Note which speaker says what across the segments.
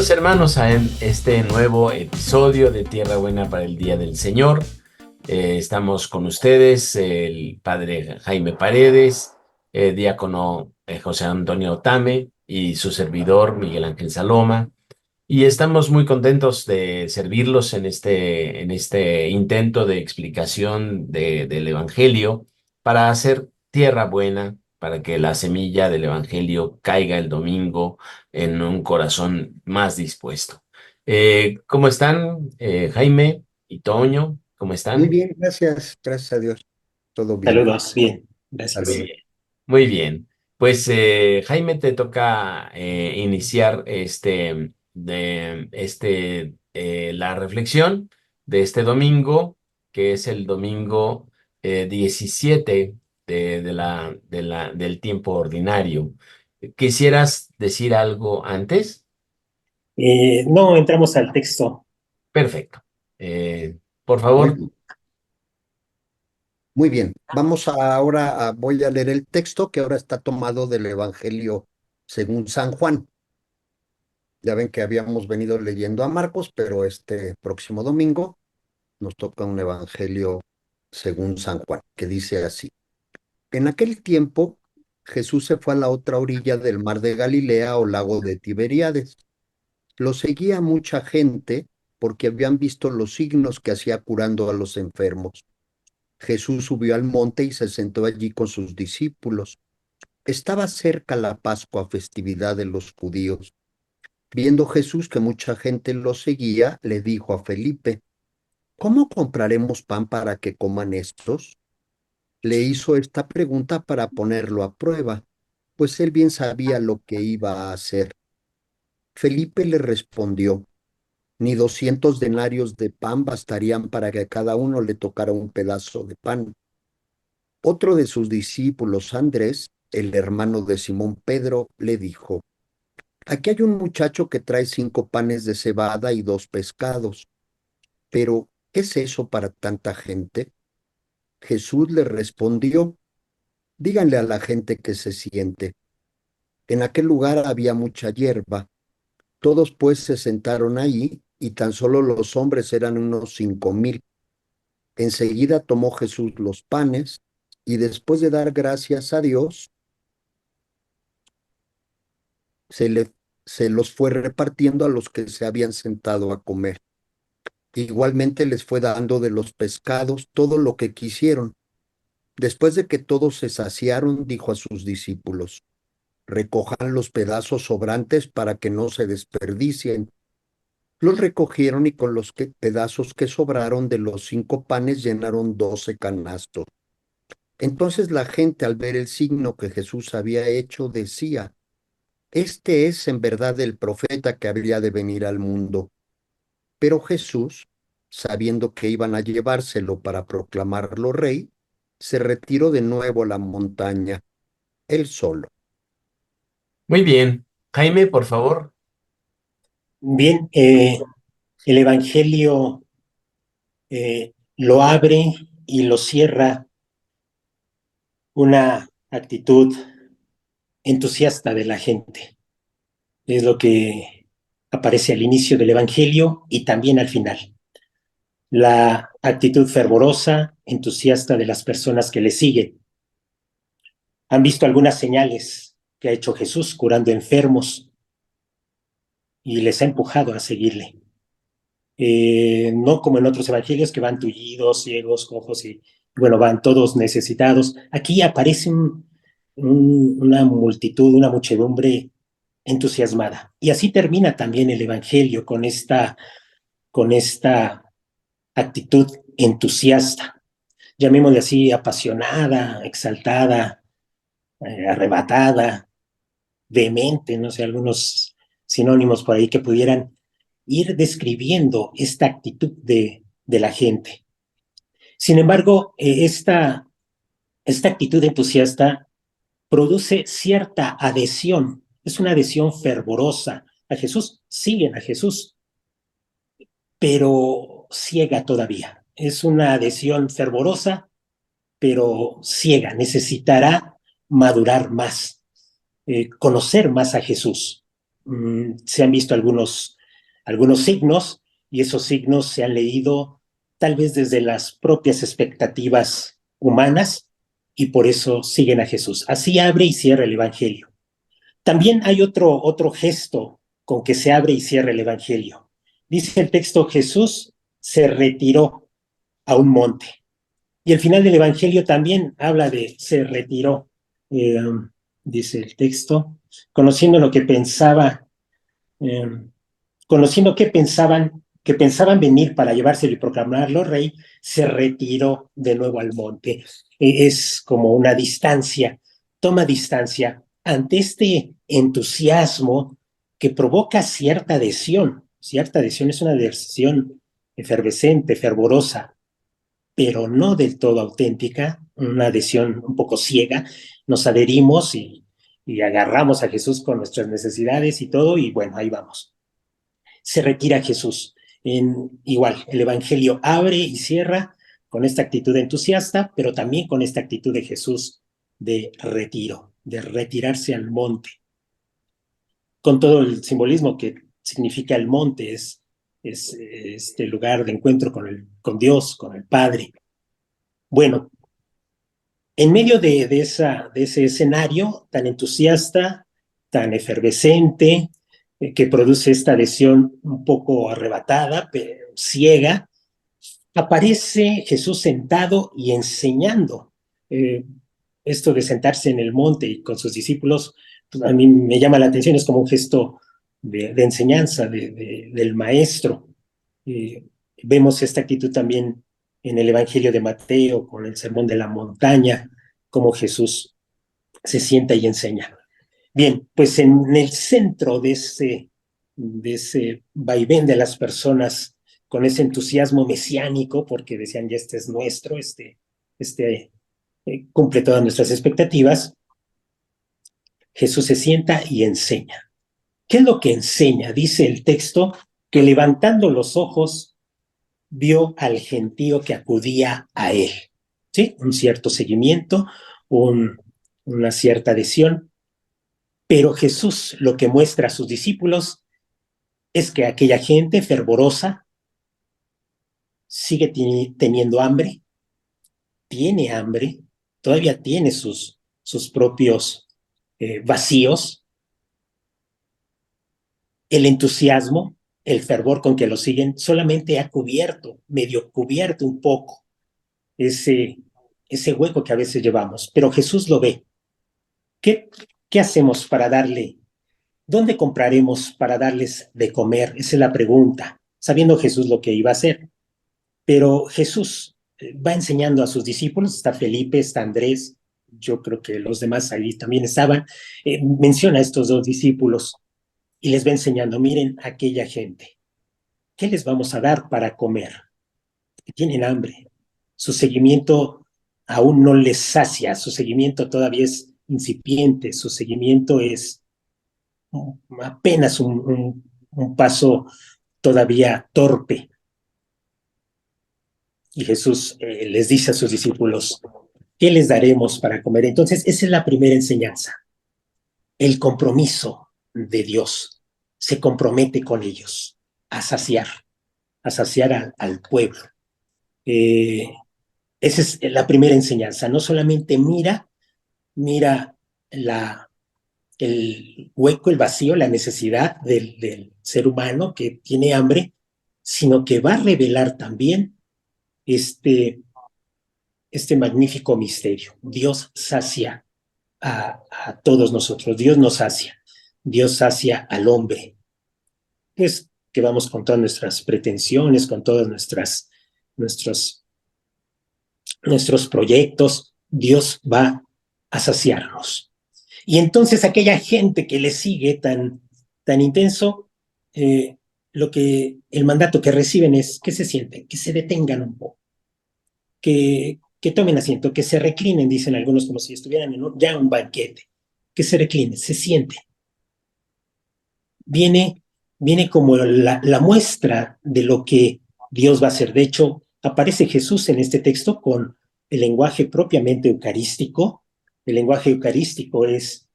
Speaker 1: Bienvenidos hermanos a este nuevo episodio de Tierra Buena para el Día del Señor. Estamos con ustedes, el padre Jaime Paredes, diácono José Antonio Otame y su servidor Miguel Ángel Saloma. Y estamos muy contentos de servirlos en este intento de explicación del Evangelio para hacer tierra buena, para que la semilla del Evangelio caiga el domingo en un corazón más dispuesto. ¿Cómo están, Jaime y Toño? ¿Cómo
Speaker 2: Muy
Speaker 1: están?
Speaker 2: bien, gracias a Dios, todo bien.
Speaker 3: Saludos, bien,
Speaker 1: Muy
Speaker 3: gracias.
Speaker 2: Saludos.
Speaker 1: bien. Muy bien. Pues Jaime, te toca iniciar la reflexión de este domingo, que es el domingo 17 del tiempo ordinario. ¿Quisieras decir algo antes?
Speaker 3: No entramos al texto.
Speaker 1: Perfecto. Por
Speaker 2: Muy
Speaker 1: favor.
Speaker 2: bien, muy bien. Voy a leer el texto que ahora está tomado del Evangelio según San Juan. Ya ven que habíamos venido leyendo a Marcos, pero este próximo domingo nos toca un Evangelio según San Juan, que dice así. En aquel tiempo, Jesús se fue a la otra orilla del mar de Galilea o lago de Tiberíades. Lo seguía mucha gente porque habían visto los signos que hacía curando a los enfermos. Jesús subió al monte y se sentó allí con sus discípulos. Estaba cerca la Pascua, festividad de los judíos. Viendo Jesús que mucha gente lo seguía, le dijo a Felipe, ¿cómo compraremos pan para que coman estos? Le hizo esta pregunta para ponerlo a prueba, pues él bien sabía lo que iba a hacer. Felipe le respondió, ni 200 denarios de pan bastarían para que a cada uno le tocara un pedazo de pan. Otro de sus discípulos, Andrés, el hermano de Simón Pedro, le dijo, aquí hay un muchacho que trae 5 panes de cebada y 2 pescados, pero ¿qué es eso para tanta gente? Jesús le respondió, díganle a la gente que se siente. En aquel lugar había mucha hierba. Todos pues se sentaron ahí y tan solo los hombres eran unos 5,000. Enseguida tomó Jesús los panes y después de dar gracias a Dios, se, le, se los fue repartiendo a los que se habían sentado a comer. Igualmente les fue dando de los pescados todo lo que quisieron. Después de que todos se saciaron, dijo a sus discípulos, recojan los pedazos sobrantes para que no se desperdicien. Los recogieron y con los pedazos que sobraron de los 5 panes llenaron 12 canastos. Entonces la gente al ver el signo que Jesús había hecho decía, este es en verdad el profeta que habría de venir al mundo. Pero Jesús, sabiendo que iban a llevárselo para proclamarlo rey, se retiró de nuevo a la montaña, él solo.
Speaker 1: Muy bien. Jaime, por favor.
Speaker 3: Bien, el Evangelio lo abre y lo cierra una actitud entusiasta de la gente. Es lo que aparece al inicio del Evangelio y también al final. La actitud fervorosa, entusiasta de las personas que le siguen. Han visto algunas señales que ha hecho Jesús curando enfermos y les ha empujado a seguirle. No como en otros evangelios que van tullidos, ciegos, cojos y, bueno, van todos necesitados. Aquí aparece una multitud, una muchedumbre entusiasmada. Y así termina también el evangelio con esta actitud entusiasta, llamémosle así, apasionada, exaltada, arrebatada, vehemente, no sé, algunos sinónimos por ahí que pudieran ir describiendo esta actitud de la gente. Sin embargo, esta actitud entusiasta produce cierta adhesión, es una adhesión fervorosa a Jesús, siguen a Jesús, pero ciega todavía. Es una adhesión fervorosa, pero ciega, necesitará madurar más, conocer más a Jesús. se han visto algunos signos, y esos signos se han leído tal vez desde las propias expectativas humanas, y por eso siguen a Jesús. Así abre y cierra el Evangelio. También hay otro gesto con que se abre y cierra el Evangelio. Dice el texto: Jesús se retiró a un monte. Y el final del Evangelio también habla de se retiró. Eh, Dice el texto, conociendo lo que pensaba, eh, conociendo que pensaban venir para llevárselo y proclamarlo rey, se retiró de nuevo al monte. Es como una distancia, toma distancia ante este entusiasmo que provoca cierta adhesión. Cierta adhesión es una adhesión efervescente, fervorosa, pero no del todo auténtica, una adhesión un poco ciega. Nos adherimos y agarramos a Jesús con nuestras necesidades y todo, y bueno, ahí vamos. Se retira Jesús. Igual, el Evangelio abre y cierra con esta actitud entusiasta, pero también con esta actitud de Jesús de retiro, de retirarse al monte, con todo el simbolismo que significa el monte. Es este lugar de encuentro con Dios, con el Padre. Bueno, en medio de ese escenario tan entusiasta, tan efervescente, que produce esta adhesión un poco arrebatada, pero ciega, aparece Jesús sentado y enseñando. Eh, Esto de sentarse en el monte y con sus discípulos, pues a mí me llama la atención, es como un gesto de enseñanza del maestro. Eh, Vemos esta actitud también en el Evangelio de Mateo, con el Sermón de la Montaña, cómo Jesús se sienta y enseña. Bien, pues en el centro de ese vaivén de las personas con ese entusiasmo mesiánico, porque decían, ya este es nuestro, cumple todas nuestras expectativas, Jesús se sienta y enseña. ¿Qué es lo que enseña? Dice el texto que levantando los ojos vio al gentío que acudía a él. ¿Sí? Un cierto seguimiento, una cierta adhesión, pero Jesús lo que muestra a sus discípulos es que aquella gente fervorosa sigue teniendo hambre, tiene hambre, todavía tiene sus propios vacíos. El entusiasmo, el fervor con que lo siguen, solamente ha cubierto, medio cubierto un poco ese hueco que a veces llevamos, pero Jesús lo ve. ¿Qué hacemos para darle? ¿Dónde compraremos para darles de comer? Esa es la pregunta, sabiendo Jesús lo que iba a hacer. Pero Jesús va enseñando a sus discípulos, está Felipe, está Andrés, yo creo que los demás ahí también estaban, menciona a estos dos discípulos y les va enseñando, miren aquella gente, ¿qué les vamos a dar para comer? Que tienen hambre, su seguimiento aún no les sacia, su seguimiento todavía es incipiente, su seguimiento es apenas un paso todavía torpe. Y Jesús les dice a sus discípulos, ¿qué les daremos para comer? Entonces, esa es la primera enseñanza. El compromiso de Dios se compromete con ellos a saciar al pueblo. Esa es la primera enseñanza. No solamente mira el hueco, el vacío, la necesidad del ser humano que tiene hambre, sino que va a revelar también este magnífico misterio. Dios sacia a todos nosotros, Dios nos sacia, Dios sacia al hombre. Pues que vamos con todas nuestras pretensiones, con todos nuestros proyectos, Dios va a saciarnos. Y entonces aquella gente que le sigue tan intenso, el mandato que reciben es que se sienten, que se detengan un poco, que tomen asiento, que se reclinen, dicen algunos, como si estuvieran en ya un banquete, que se reclinen, se sienten. Viene como la muestra de lo que Dios va a hacer. De hecho, aparece Jesús en este texto con el lenguaje propiamente eucarístico. El lenguaje eucarístico es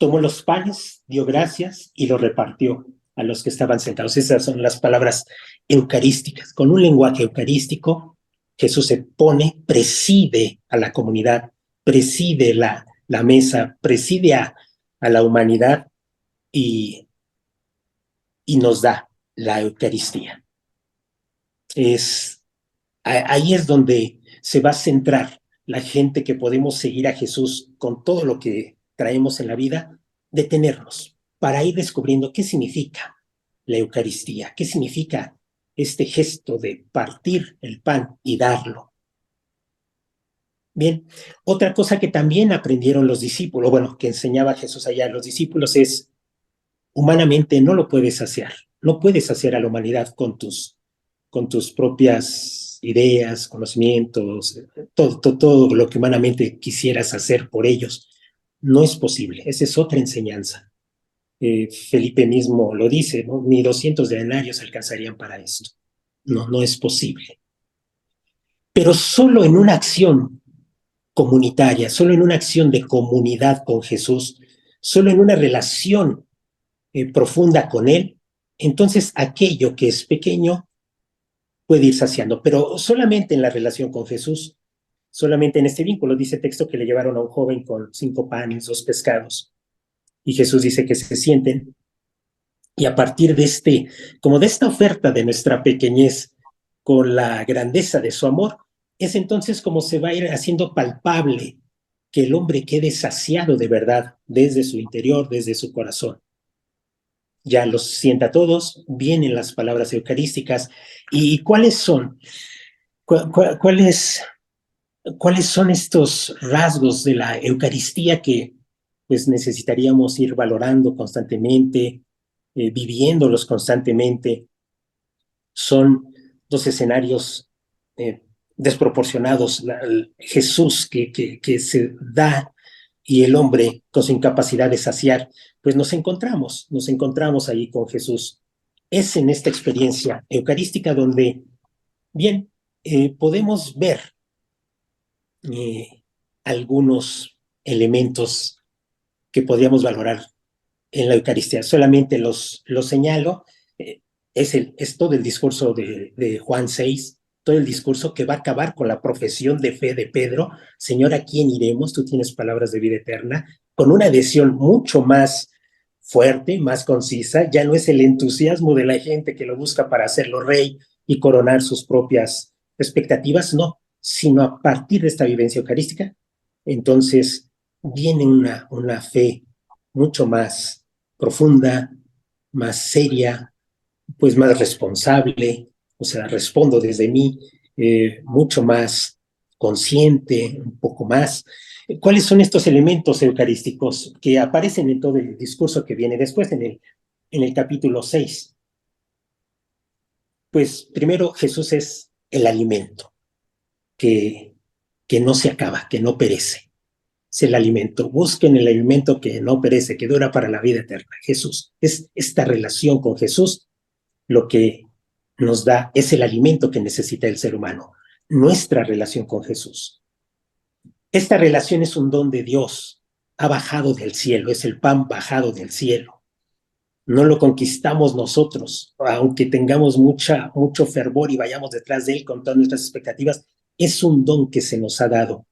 Speaker 3: tomó los panes, dio gracias y los repartió a los que estaban sentados. Esas son las palabras eucarísticas. Con un lenguaje eucarístico, Jesús se pone, preside a la comunidad, preside la mesa, preside a la humanidad y nos da la Eucaristía. Ahí es donde se va a centrar la gente que podemos seguir a Jesús con todo lo que traemos en la vida, detenernos para ir descubriendo qué significa la Eucaristía, qué significa este gesto de partir el pan y darlo. Bien, otra cosa que también aprendieron los discípulos, bueno, que enseñaba Jesús allá a los discípulos es, humanamente no lo puedes saciar, no puedes saciar a la humanidad con tus propias ideas, conocimientos, todo lo que humanamente quisieras hacer por ellos. No es posible, esa es otra enseñanza. Felipe mismo lo dice, ¿no? Ni 200 denarios alcanzarían para esto. No es posible. Pero solo en una acción comunitaria, solo en una acción de comunidad con Jesús, solo en una relación profunda con Él, entonces aquello que es pequeño puede ir saciando, pero solamente en la relación con Jesús, solamente en este vínculo. Dice el texto que le llevaron a un joven con 5 panes, 2 pescados, y Jesús dice que se sienten, y a partir de como de esta oferta de nuestra pequeñez con la grandeza de su amor, es entonces como se va a ir haciendo palpable que el hombre quede saciado de verdad desde su interior, desde su corazón. Ya los sienta todos, vienen las palabras eucarísticas. ¿Y cuáles son? ¿Cuáles son estos rasgos de la Eucaristía que pues necesitaríamos ir valorando constantemente, viviéndolos constantemente? Son 2 escenarios desproporcionados. Jesús que se da y el hombre con su incapacidad de saciar, pues nos encontramos ahí con Jesús. Es en esta experiencia eucarística donde, bien, podemos ver algunos elementos que podríamos valorar en la Eucaristía. Solamente los señalo. Es todo el discurso de Juan 6, todo el discurso que va a acabar con la profesión de fe de Pedro. Señor, ¿a quién iremos? Tú tienes palabras de vida eterna, con una adhesión mucho más fuerte, más concisa. Ya no es el entusiasmo de la gente que lo busca para hacerlo rey y coronar sus propias expectativas, no, sino a partir de esta vivencia eucarística, entonces viene una fe mucho más profunda, más seria, pues más responsable, o sea, respondo desde mí, mucho más consciente, un poco más. ¿Cuáles son estos elementos eucarísticos que aparecen en todo el discurso que viene después, en el capítulo 6? Pues primero, Jesús es el alimento que no se acaba, que no perece. Es el alimento. Busquen el alimento que no perece, que dura para la vida eterna. Jesús. Es esta relación con Jesús lo que nos da, es el alimento que necesita el ser humano. Nuestra relación con Jesús. Esta relación es un don de Dios. Ha bajado del cielo, es el pan bajado del cielo. No lo conquistamos nosotros, aunque tengamos mucho fervor y vayamos detrás de él con todas nuestras expectativas. Es un don que se nos ha dado.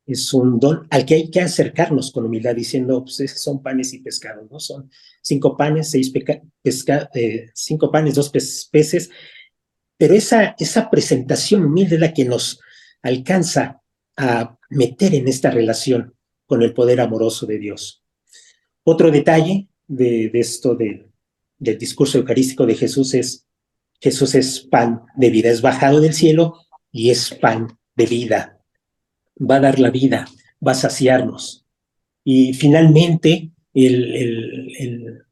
Speaker 3: Es un don al que hay que acercarnos con humildad, diciendo, pues esos son panes y pescados, ¿no? Son 5 panes, 5 panes, 2 peces, pero esa presentación humilde es la que nos alcanza a meter en esta relación con el poder amoroso de Dios. Otro detalle de esto del discurso eucarístico de Jesús es pan de vida, es bajado del cielo y es pan de vida. Va a dar la vida, va a saciarnos. Y finalmente, el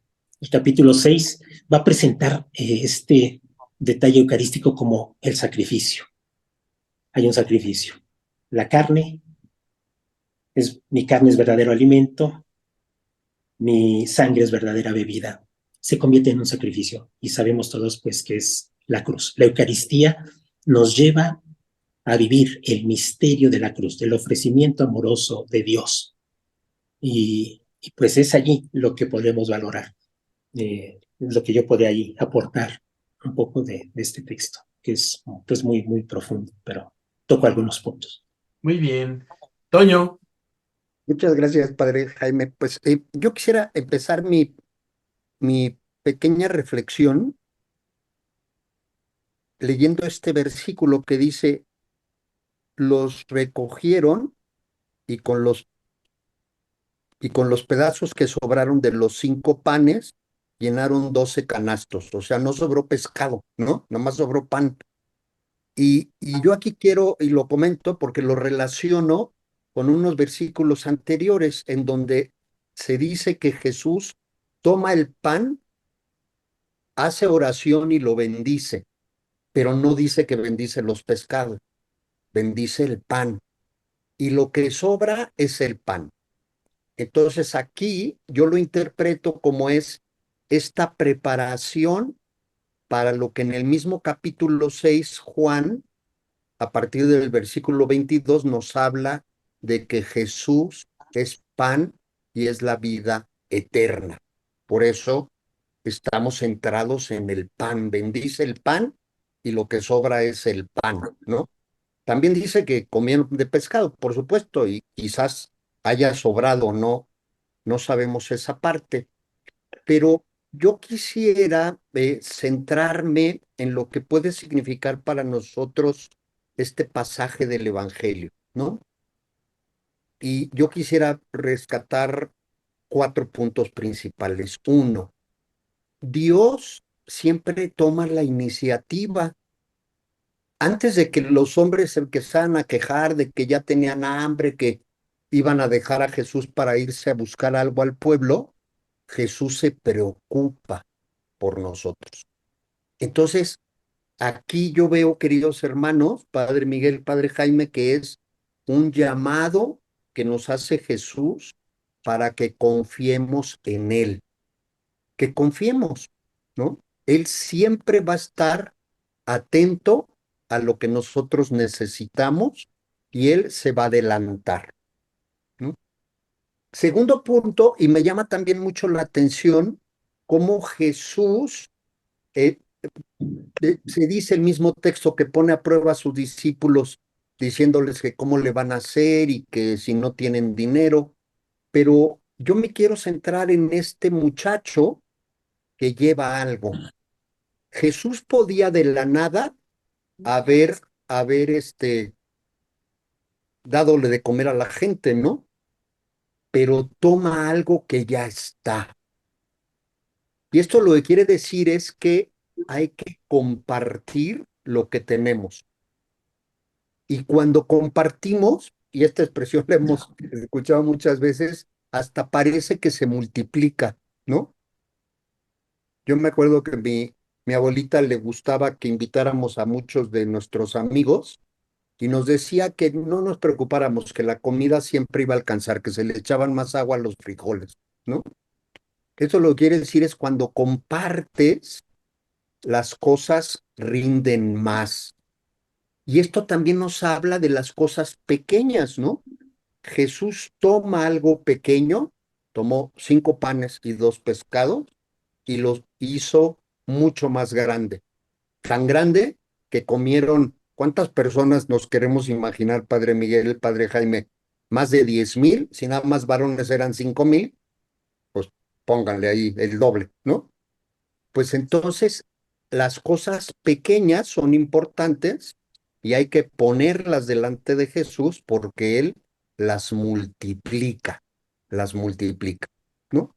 Speaker 3: capítulo 6 va a presentar este detalle eucarístico como el sacrificio. Hay un sacrificio. La carne, mi carne es verdadero alimento, mi sangre es verdadera bebida. Se convierte en un sacrificio y sabemos todos pues que es la cruz. La Eucaristía nos lleva a vivir el misterio de la cruz, del ofrecimiento amoroso de Dios. Y Y pues es allí lo que podemos valorar, lo que yo podría ahí aportar un poco de este texto, que es pues muy, muy profundo, pero toco algunos puntos.
Speaker 1: Muy bien. Toño.
Speaker 2: Muchas gracias, padre Jaime. Pues yo quisiera empezar mi pequeña reflexión leyendo este versículo que dice, los recogieron y y con los pedazos que sobraron de los 5 panes, llenaron 12 canastos. O sea, no sobró pescado, ¿no? Nomás sobró pan. Y yo aquí quiero, y lo comento porque lo relaciono con unos versículos anteriores en donde se dice que Jesús toma el pan, hace oración y lo bendice, pero no dice que bendice los pescados, bendice el pan. Y lo que sobra es el pan. Entonces aquí yo lo interpreto como es esta preparación para lo que en el mismo capítulo 6 Juan, a partir del versículo 22, nos habla de que Jesús es pan y es la vida eterna. Por eso estamos centrados en el pan. Bendice el pan y lo que sobra es el pan, ¿no? También dice que comieron de pescado, por supuesto, y quizás haya sobrado, no, no sabemos esa parte, pero yo quisiera centrarme en lo que puede significar para nosotros este pasaje del Evangelio, ¿no? Y yo quisiera rescatar 4 puntos principales. Uno, Dios siempre toma la iniciativa. Antes de que los hombres se empezaran a quejar de que ya tenían hambre, que iban a dejar a Jesús para irse a buscar algo al pueblo, Jesús se preocupa por nosotros. Entonces, aquí yo veo, queridos hermanos, Padre Miguel, Padre Jaime, que es un llamado que nos hace Jesús para que confiemos en Él, que confiemos, ¿no? Él siempre va a estar atento a lo que nosotros necesitamos y Él se va a adelantar, ¿no? Segundo punto, y me llama también mucho la atención, cómo Jesús, eh, se dice el mismo texto que pone a prueba a sus discípulos, diciéndoles que cómo le van a hacer y que si no tienen dinero, pero yo me quiero centrar en este muchacho que lleva algo. Jesús podía de la nada haber dádole de comer a la gente, ¿no? Pero toma algo que ya está. Y esto lo que quiere decir es que hay que compartir lo que tenemos. Y cuando compartimos, y esta expresión la hemos escuchado muchas veces, hasta parece que se multiplica, ¿no? Yo me acuerdo que mi abuelita le gustaba que invitáramos a muchos de nuestros amigos y nos decía que no nos preocupáramos, que la comida siempre iba a alcanzar, que se le echaban más agua a los frijoles, ¿no? Eso lo que quiere decir es cuando compartes, las cosas rinden más. Y esto también nos habla de las cosas pequeñas, ¿no? Jesús toma algo pequeño, tomó 5 panes y 2 pescados y los hizo mucho más grande. Tan grande que comieron, ¿cuántas personas nos queremos imaginar, Padre Miguel, Padre Jaime? Más de 10,000, si nada más varones eran 5,000, pues pónganle ahí el doble, ¿no? Pues entonces las cosas pequeñas son importantes y hay que ponerlas delante de Jesús porque Él las multiplica, ¿no?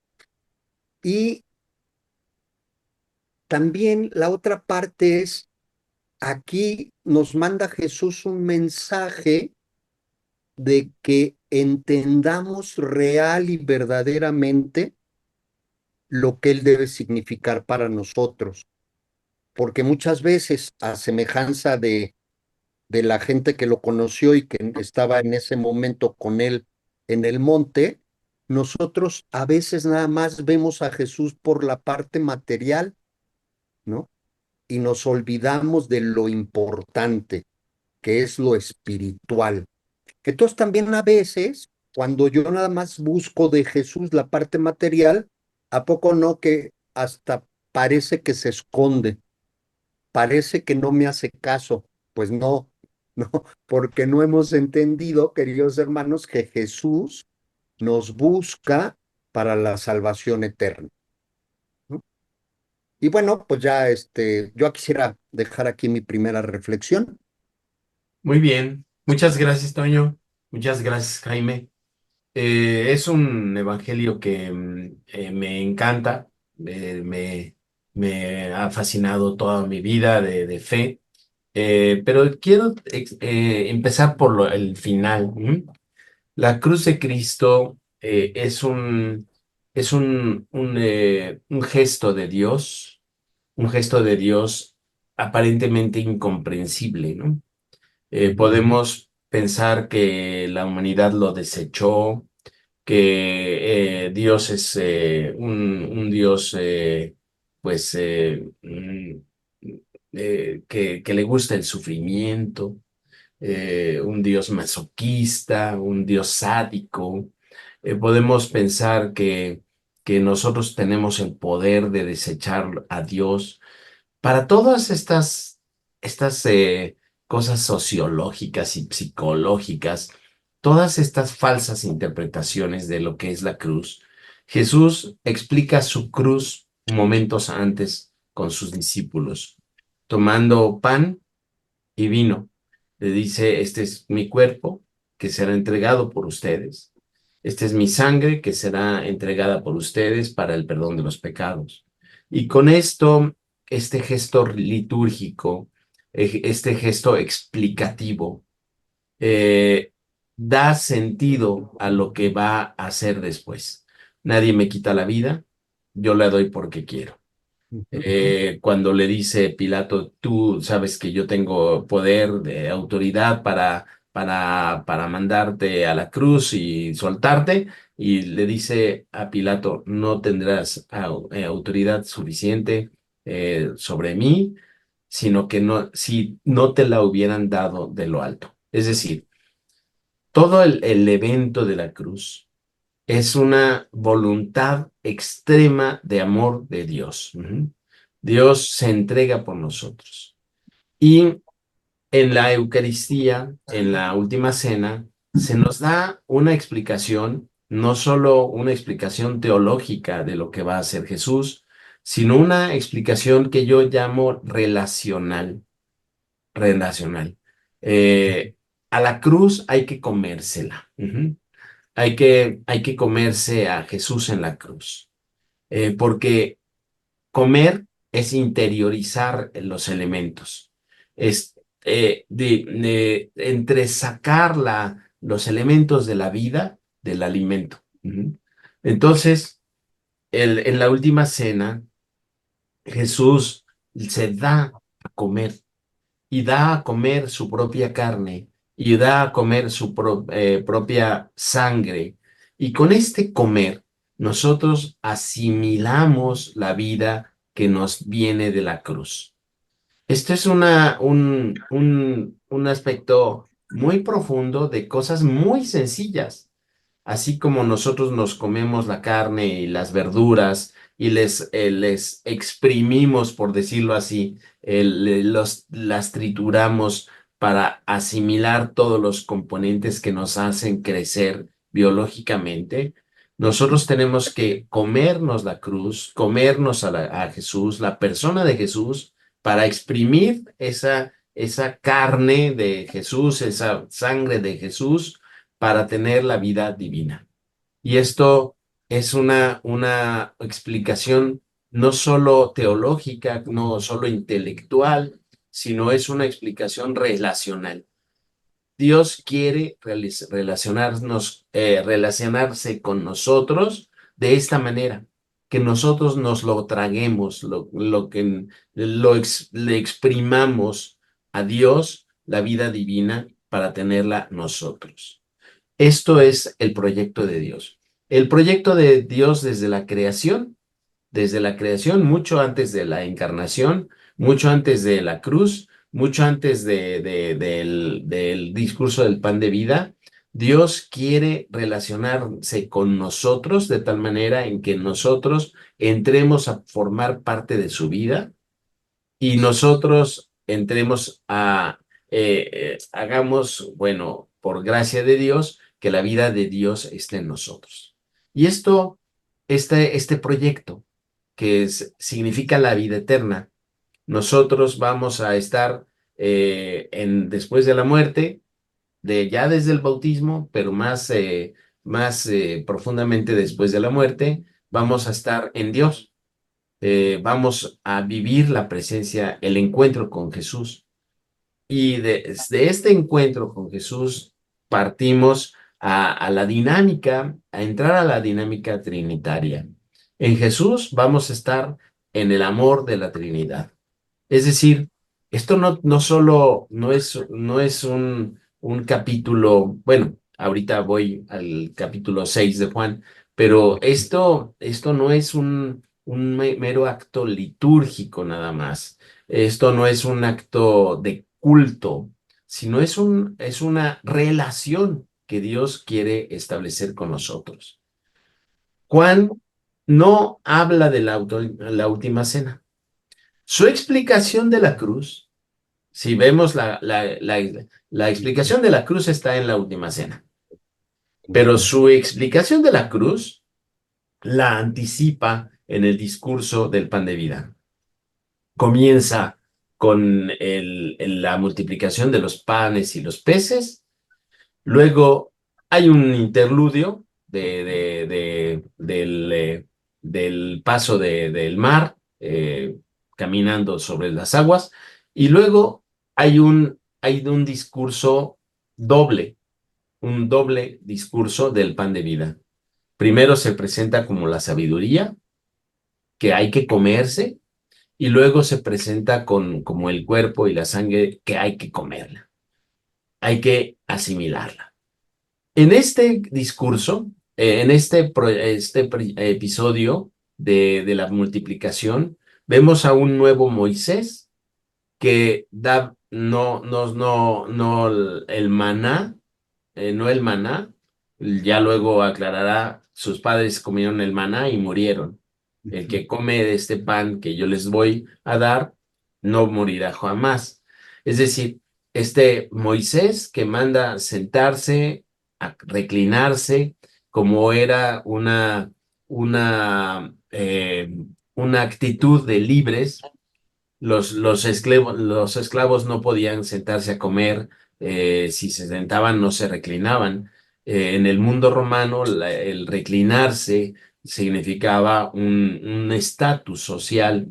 Speaker 2: Y también la otra parte es, aquí nos manda Jesús un mensaje de que entendamos real y verdaderamente lo que Él debe significar para nosotros, porque muchas veces, a semejanza de la gente que lo conoció y que estaba en ese momento con él en el monte, nosotros a veces nada más vemos a Jesús por la parte material, ¿no? Y nos olvidamos de lo importante, que es lo espiritual. Entonces también a veces Cuando yo nada más busco de Jesús la parte material, ¿a poco no que hasta parece que se esconde? Parece que no me hace caso. Pues no, no, porque no hemos entendido, queridos hermanos, que Jesús nos busca para la salvación eterna, ¿no? Y bueno, pues ya yo quisiera dejar aquí mi primera reflexión.
Speaker 1: Muy bien. Muchas gracias, Toño. Muchas gracias, Jaime. Es un evangelio que me encanta, me ha fascinado toda mi vida de fe. Pero quiero empezar por el final. La cruz de Cristo es un gesto de Dios, un gesto de Dios aparentemente incomprensible, ¿no? Podemos pensar que la humanidad lo desechó, que Dios es un Dios pues que le gusta el sufrimiento, un Dios masoquista, un Dios sádico. Podemos pensar que nosotros tenemos el poder de desechar a Dios para todas estas cosas sociológicas y psicológicas, todas estas falsas interpretaciones de lo que es la cruz. Jesús explica su cruz momentos antes con sus discípulos, tomando pan y vino. Le dice, este es mi cuerpo que será entregado por ustedes. Esta es mi sangre que será entregada por ustedes para el perdón de los pecados. Y con esto, este gesto litúrgico, este gesto explicativo, eh, da sentido a lo que va a hacer después. Nadie me quita la vida, yo la doy porque quiero. Cuando le dice Pilato, tú sabes que yo tengo poder de autoridad para mandarte a la cruz y soltarte, y le dice a Pilato, no tendrás autoridad suficiente sobre mí, sino que no, si no te la hubieran dado de lo alto. Es decir, todo el evento de la cruz es una voluntad extrema de amor de Dios. Dios se entrega por nosotros. Y en la Eucaristía, en la última cena, se nos da una explicación, no solo una explicación teológica de lo que va a hacer Jesús, sino una explicación que yo llamo relacional. Relacional. Eh, a la cruz hay que comérsela. Hay que comerse a Jesús en la cruz, porque comer es interiorizar los elementos, es entresacar los elementos de la vida del alimento. Entonces, en la última cena, Jesús se da a comer y da a comer su propia carne y da a comer su propia sangre. Y con este comer, nosotros asimilamos la vida que nos viene de la cruz. Esto es un aspecto muy profundo de cosas muy sencillas. Así como nosotros nos comemos la carne y las verduras y les exprimimos, por decirlo así, las trituramos para asimilar todos los componentes que nos hacen crecer biológicamente, nosotros tenemos que comernos la cruz, comernos a Jesús, la persona de Jesús, para exprimir esa carne de Jesús, esa sangre de Jesús para tener la vida divina. Y esto es una explicación no solo teológica, no solo intelectual, sino es una explicación relacional. Dios quiere relacionarse con nosotros de esta manera, que nosotros nos lo traguemos, que le exprimamos a Dios la vida divina para tenerla nosotros. Esto es el proyecto de Dios. El proyecto de Dios desde la creación, mucho antes de la encarnación, mucho antes de la cruz, mucho antes del discurso del pan de vida, Dios quiere relacionarse con nosotros de tal manera en que nosotros entremos a formar parte de su vida y nosotros entremos hagamos, bueno, por gracia de Dios, que la vida de Dios esté en nosotros. Y este proyecto, significa la vida eterna, nosotros vamos a estar después de la muerte, ya desde el bautismo, pero más profundamente después de la muerte, vamos a estar en Dios. Vamos a vivir la presencia, el encuentro con Jesús. Y desde este encuentro con Jesús partimos a la dinámica, a entrar a la dinámica trinitaria. En Jesús vamos a estar en el amor de la Trinidad. Es decir, esto no solo no es un capítulo, bueno, ahorita voy al capítulo 6 de Juan, pero esto no es un mero acto litúrgico nada más. Esto no es un acto de culto, sino es una relación que Dios quiere establecer con nosotros. Juan no habla de la última cena. Su explicación de la cruz, si vemos la explicación de la cruz está en la última cena, pero su explicación de la cruz la anticipa en el discurso del pan de vida. Comienza con la multiplicación de los panes y los peces. Luego hay un interludio del paso del mar, caminando sobre las aguas, y luego hay un discurso doble, un doble discurso del pan de vida. Primero se presenta como la sabiduría, que hay que comerse, y luego se presenta como el cuerpo y la sangre, que hay que comerla, hay que asimilarla. En este discurso, en este episodio de la multiplicación, vemos a un nuevo Moisés que da no el maná, no el maná, ya luego aclarará, sus padres comieron el maná y murieron. El que come de este pan que yo les voy a dar, no morirá jamás. Es decir, este Moisés que manda sentarse, a reclinarse, como era una actitud de libres. Los esclavos no podían sentarse a comer, si se sentaban no se reclinaban. En el mundo romano, el reclinarse significaba un estatus social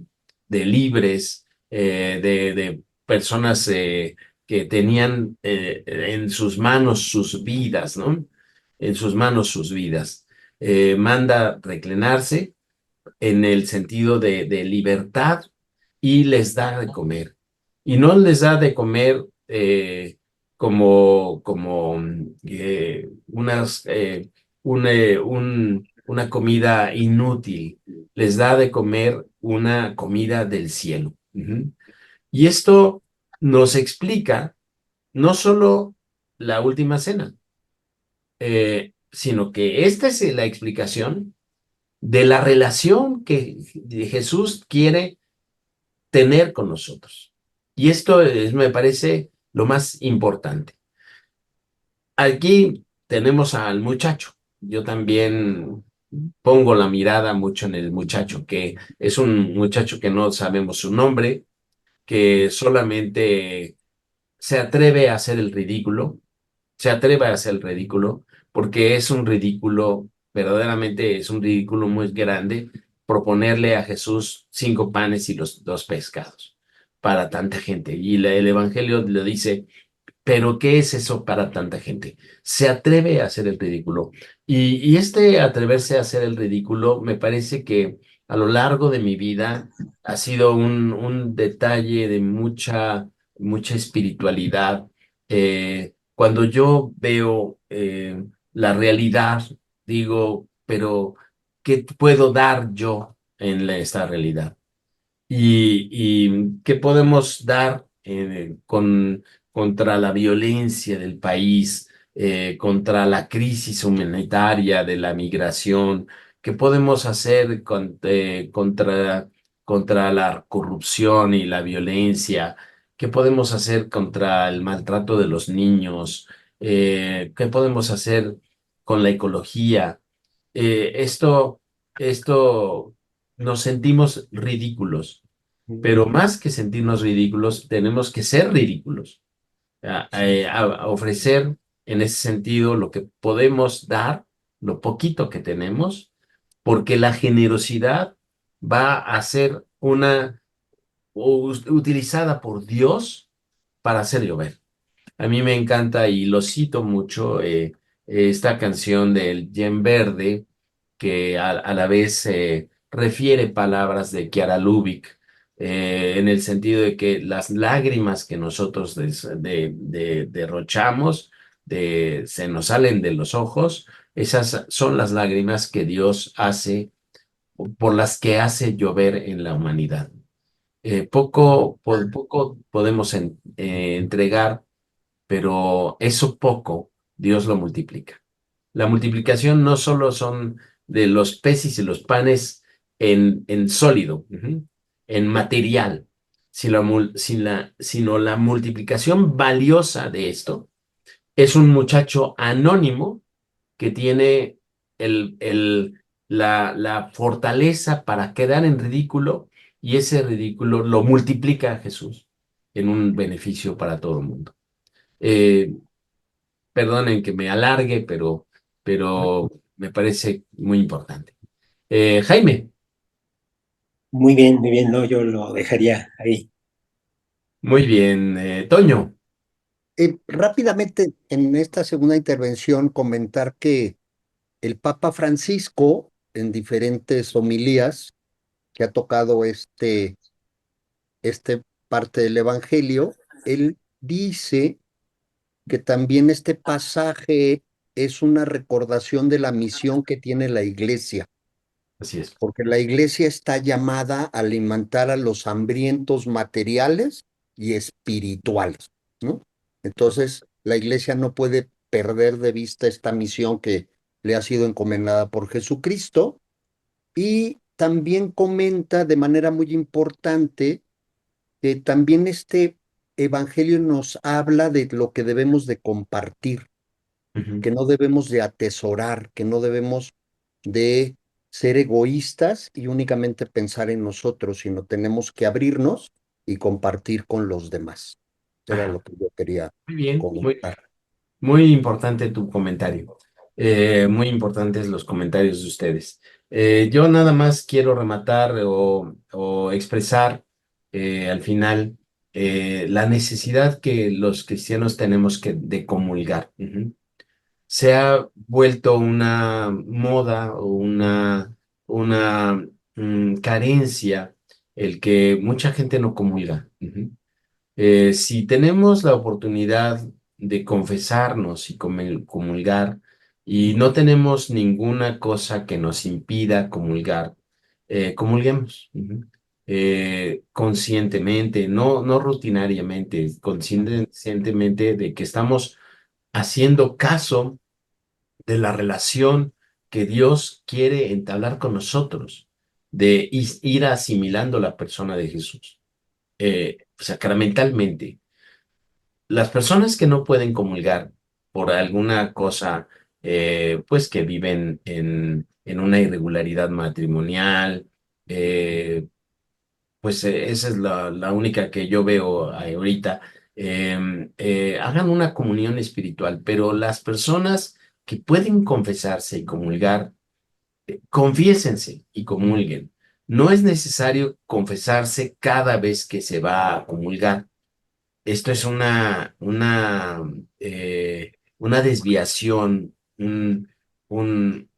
Speaker 1: de libres, de personas que tenían en sus manos sus vidas, ¿no? En sus manos sus vidas. Manda reclinarse en el sentido de libertad y les da de comer. Y no les da de comer como una comida inútil, les da de comer una comida del cielo. Y esto nos explica no solo la última cena, sino que esta es la explicación de la relación que Jesús quiere tener con nosotros. Y esto me parece lo más importante. Aquí tenemos al muchacho. Yo también pongo la mirada mucho en el muchacho, que es un muchacho que no sabemos su nombre, que solamente se atreve a hacer el ridículo, se atreve a hacer el ridículo, porque es un ridículo, verdaderamente es un ridículo muy grande, proponerle a Jesús 5 panes y los 2 pescados para tanta gente. Y el Evangelio le dice, pero ¿qué es eso para tanta gente? Se atreve a hacer el ridículo. Y este atreverse a hacer el ridículo me parece que a lo largo de mi vida ha sido un detalle de mucha espiritualidad. Cuando yo veo la realidad, digo, pero ¿qué puedo dar yo en esta realidad? ¿Y qué podemos dar contra la violencia del país, contra la crisis humanitaria de la migración, qué podemos hacer contra la corrupción y la violencia, qué podemos hacer contra el maltrato de los niños, qué podemos hacer con la ecología. Esto nos sentimos ridículos, pero más que sentirnos ridículos, tenemos que ser ridículos, a ofrecer en ese sentido lo que podemos dar, lo poquito que tenemos, porque la generosidad va a ser utilizada por Dios para hacer llover. A mí me encanta y lo cito mucho, esta canción del Yen Verde, que a la vez refiere palabras de Chiara Lubich, en el sentido de que las lágrimas que nosotros derrochamos, se nos salen de los ojos, esas son las lágrimas que Dios hace, por las que hace llover en la humanidad. Poco podemos entregar, pero eso poco Dios lo multiplica. La multiplicación no solo son de los peces y los panes en sólido, en material, sino la multiplicación valiosa de esto es un muchacho anónimo que tiene la fortaleza para quedar en ridículo, y ese ridículo lo multiplica a Jesús en un beneficio para todo el mundo. Eh, Perdonen que me alargue, pero me parece muy importante. Jaime,
Speaker 3: muy bien, no, yo lo dejaría ahí.
Speaker 1: muy bien. Toño,
Speaker 2: Rápidamente, en esta segunda intervención, comentar que el Papa Francisco, en diferentes homilías que ha tocado este parte del Evangelio, él dice que también este pasaje es una recordación de la misión que tiene la Iglesia,
Speaker 1: así es.
Speaker 2: porque la Iglesia está llamada a alimentar a los hambrientos materiales y espirituales, ¿no? Entonces, la Iglesia no puede perder de vista esta misión que le ha sido encomendada por Jesucristo, y también comenta de manera muy importante que también este Evangelio nos habla de lo que debemos de compartir,
Speaker 1: Ujú.
Speaker 2: que no debemos de atesorar, que no debemos de ser egoístas y únicamente pensar en nosotros, sino tenemos que abrirnos y compartir con los demás. Era
Speaker 1: Ajá.
Speaker 2: lo que yo quería
Speaker 1: Muy bien,
Speaker 2: comentar.
Speaker 1: muy importante tu comentario. Muy importantes los comentarios de ustedes. Yo nada más quiero rematar o expresar al final la necesidad que los cristianos tenemos de comulgar. Ujú. Se ha vuelto una moda o una carencia el que mucha gente no comulga. Ujú. Si tenemos la oportunidad de confesarnos y comulgar, y no tenemos ninguna cosa que nos impida comulgar, comulguemos. Ujú. Conscientemente, no rutinariamente, conscientemente de que estamos haciendo caso de la relación que Dios quiere entablar con nosotros, de ir asimilando la persona de Jesús, sacramentalmente. Las personas que no pueden comulgar por alguna cosa, pues que viven en una irregularidad matrimonial, pues esa es la única que yo veo ahorita. Hagan una comunión espiritual, pero las personas que pueden confesarse y comulgar, confiésense y comulguen. No es necesario confesarse cada vez que se va a comulgar. Esto es una desviación,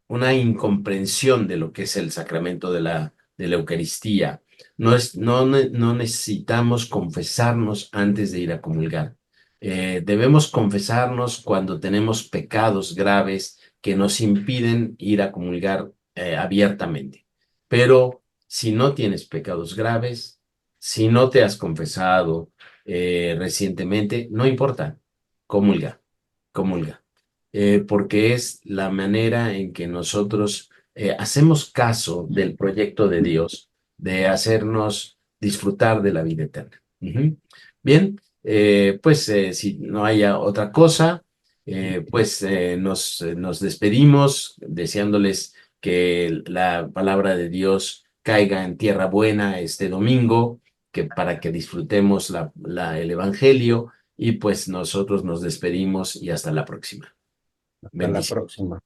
Speaker 1: una incomprensión de lo que es el sacramento de la Eucaristía. No necesitamos confesarnos antes de ir a comulgar. Debemos confesarnos cuando tenemos pecados graves que nos impiden ir a comulgar abiertamente. Pero si no tienes pecados graves, si no te has confesado, recientemente, no importa, comulga, comulga. porque es la manera en que nosotros hacemos caso del proyecto de Dios, de hacernos disfrutar de la vida eterna. Ujú. Bien, pues si no haya otra cosa, pues nos despedimos deseándoles que la palabra de Dios caiga en tierra buena este domingo, que para que disfrutemos el Evangelio y pues nosotros nos despedimos y hasta la próxima.
Speaker 2: Hasta la
Speaker 1: Bendiciones.
Speaker 2: próxima.